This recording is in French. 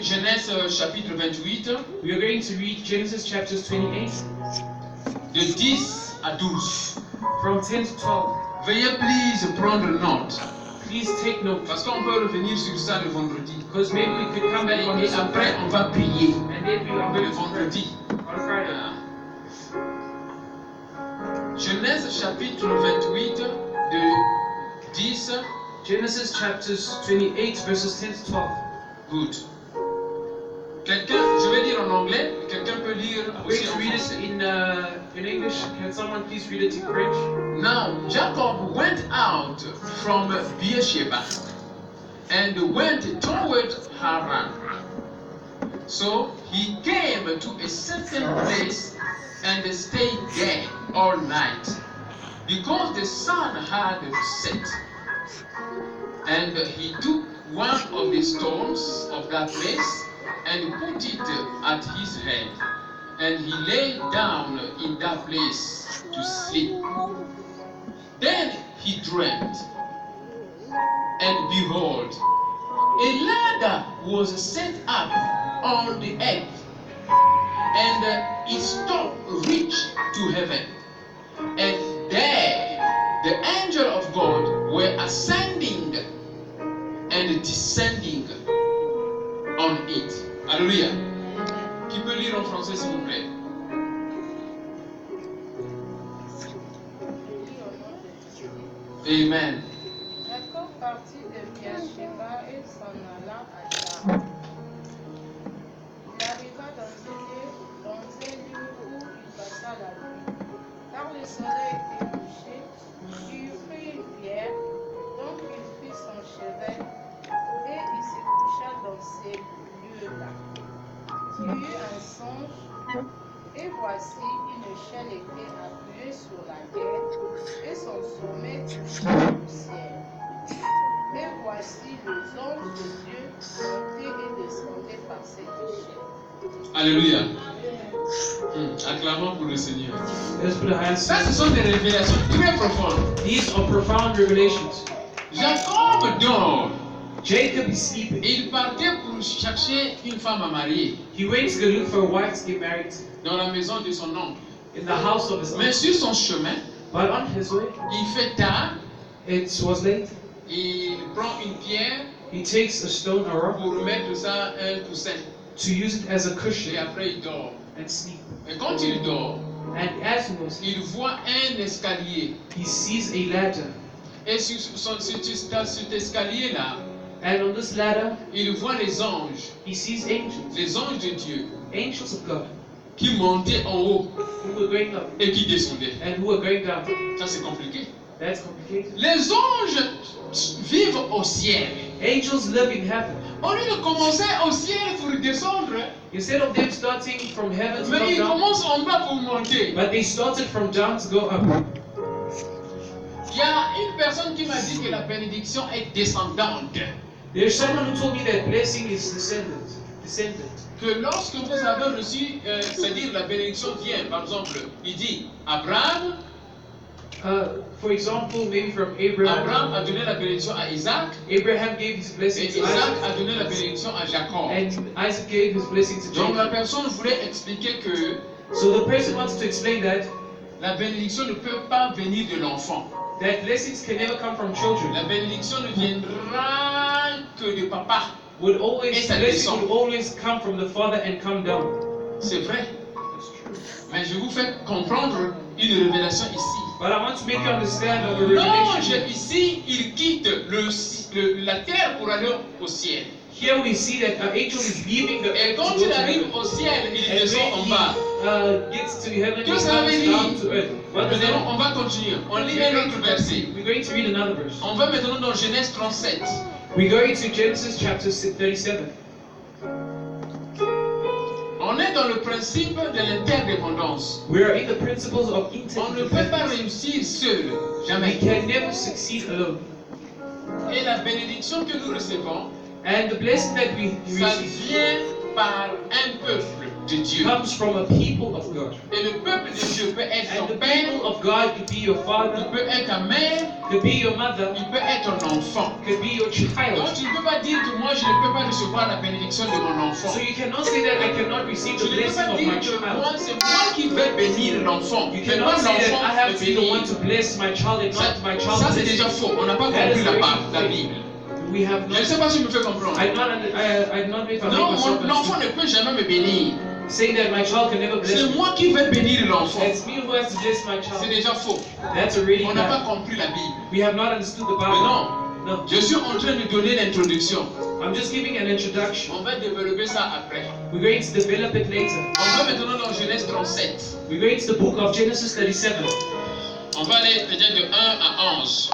Genèse chapitre 28, We are going to read Genesis chapters 28, de 10 à 12. from 10 to 12. Veuillez please prendre note, Please take note, parce qu'on peut revenir sur ça le vendredi. because maybe we could come back on Et this on après, Friday. on va prier And then we are le going to pray vendredi. on Friday. Genèse chapitre 28, de 10. Genesis chapters 28, verses 10 to 12. Good. Quelqu'un, je vais lire en anglais, quelqu'un peut lire I'm aussi going en to read français. it in English. Can someone please read it in French? Now Jacob went out from Beersheba and went toward Haran. So he came to a certain place and stayed there all night, because the sun had set. And he took one of the stones of that place and put it at his head, and he lay down in that place to sleep. Then he dreamt, and behold, a ladder was set up on the earth, and its top reached to heaven. And there the angel of God were ascending and descending on it. Alléluia. Qui peut lire en français, s'il vous plaît? Amen. Jacob partit de Beersheba et s'en alla à Haran. Il arriva dans un lieu où il passa la nuit. Car le soleil était couché, il prit une pierre, donc il fit son chevet et il se coucha dans ces lieux-là. Il eut un songe, et voici une échelle était appuyée sur la terre, et son sommet touchait au ciel. Et voici les anges de Dieu montaient et descendaient par cette échelle. Alléluia. Acclamons pour le Seigneur. Let's put our hands Ça, ce sont des révélations très profondes. These are profound revelations. Jacob dort. Jacob is sleeping. Et il partait pour chercher une femme à marier He went to go look for a wife to get married to dans la maison de son oncle. in the house of his Mais uncle. sur son chemin, But on his way, il fait tard. it was late. Il prend une pierre He takes a stone or rock pour mettre ça un coussin. to use it as a cushion Et après, il dort. and sleep. Et quand il dort, And as he was, il voit un escalier. he sees a ladder. Et sur cet escalier-là, And on this ladder, il voit les anges, he sees angels, les anges de Dieu, angels of God, qui montaient en haut who were going up et qui descendaient. and who were going down. Ça, c'est compliqué. That's complicated. Les anges vivent au ciel. Angels live in heaven. Au lieu de commencer au ciel pour descendre, Instead of them starting from heaven to mais come ils down, commencent en bas pour monter. but they started from down to go up. Il y a une personne qui m'a dit que la bénédiction est descendante. There's someone who told me that blessing is descendant. Que lorsque vous avez reçu, c'est-à-dire la bénédiction vient, par exemple, il dit Abraham, For example, maybe from Abraham. Abraham a donné la bénédiction à Isaac, Abraham gave his et blessing to Isaac Isaac, a donné la bénédiction à Jacob. and Isaac gave his blessing to Donc la Jacob. personne voulait expliquer que So the person wants to explain that la bénédiction ne peut pas venir de l'enfant. blessings can never come from children. La bénédiction ne viendra que de papa. Would always Et ça blessing descend. would always come from the Father and come down. C'est vrai. That's true. Mais je vous fais comprendre une révélation ici. But I want to make you understand of a L'ange revelation. ici, il quitte la terre pour aller au ciel. Here we see that an angel is leaving the Et earth to quand go il to arrive heaven. au ciel, il And descend en when bas. he gets to heaven, he Que ça veut comes dire? down to earth. What does Maintenant, that on va continuer. On lit un autre verset. We're going to read another verse. On va maintenant dans Genèse 37. We go into Genesis chapter 37. On est dans le principe de l'interdépendance. We are in the principles of On ne peut pas interdependence. réussir seul. We Jamais. can never succeed alone. Et la bénédiction que nous recevons, And the blessing that we ça receive vient par un peuple de Dieu. comes from a people of God. Et le peuple de Dieu peut être And ton the père, people of God could be your il father, peut être ta mère, could be your mother, il peut être ton enfant. could be your Donc child. tu ne peux pas dire que moi je ne peux pas recevoir la bénédiction de mon l'enfant. So you cannot say that I cannot receive Tu the ne peux blessing pas of dire my que child. moi, c'est moi qui vais bénir l'enfant. You Mais cannot pas say that l'enfant I have me to be the one bénir. to bless my child and not my child. Ça, c'est bless déjà me. faux. On n'a pas That compris is la already Bible. We have Je ne not. sais pas si je me fais comprendre. I not make Non, myself l'enfant understand. ne peut jamais me bénir. Saying that my child can never bless C'est me. moi qui vais bénir l'enfant. It's me who has to bless my C'est child. déjà faux. That's already On n'a pas bad. compris la Bible. We have not understood the Mais Bible. non, No. je suis en train de donner l'introduction. I'm just giving an introduction. On va développer ça après. We're going to develop it later. On va maintenant dans Genèse 37. We're going to the book of Genesis 37. On va aller peut-être de 1 à 11.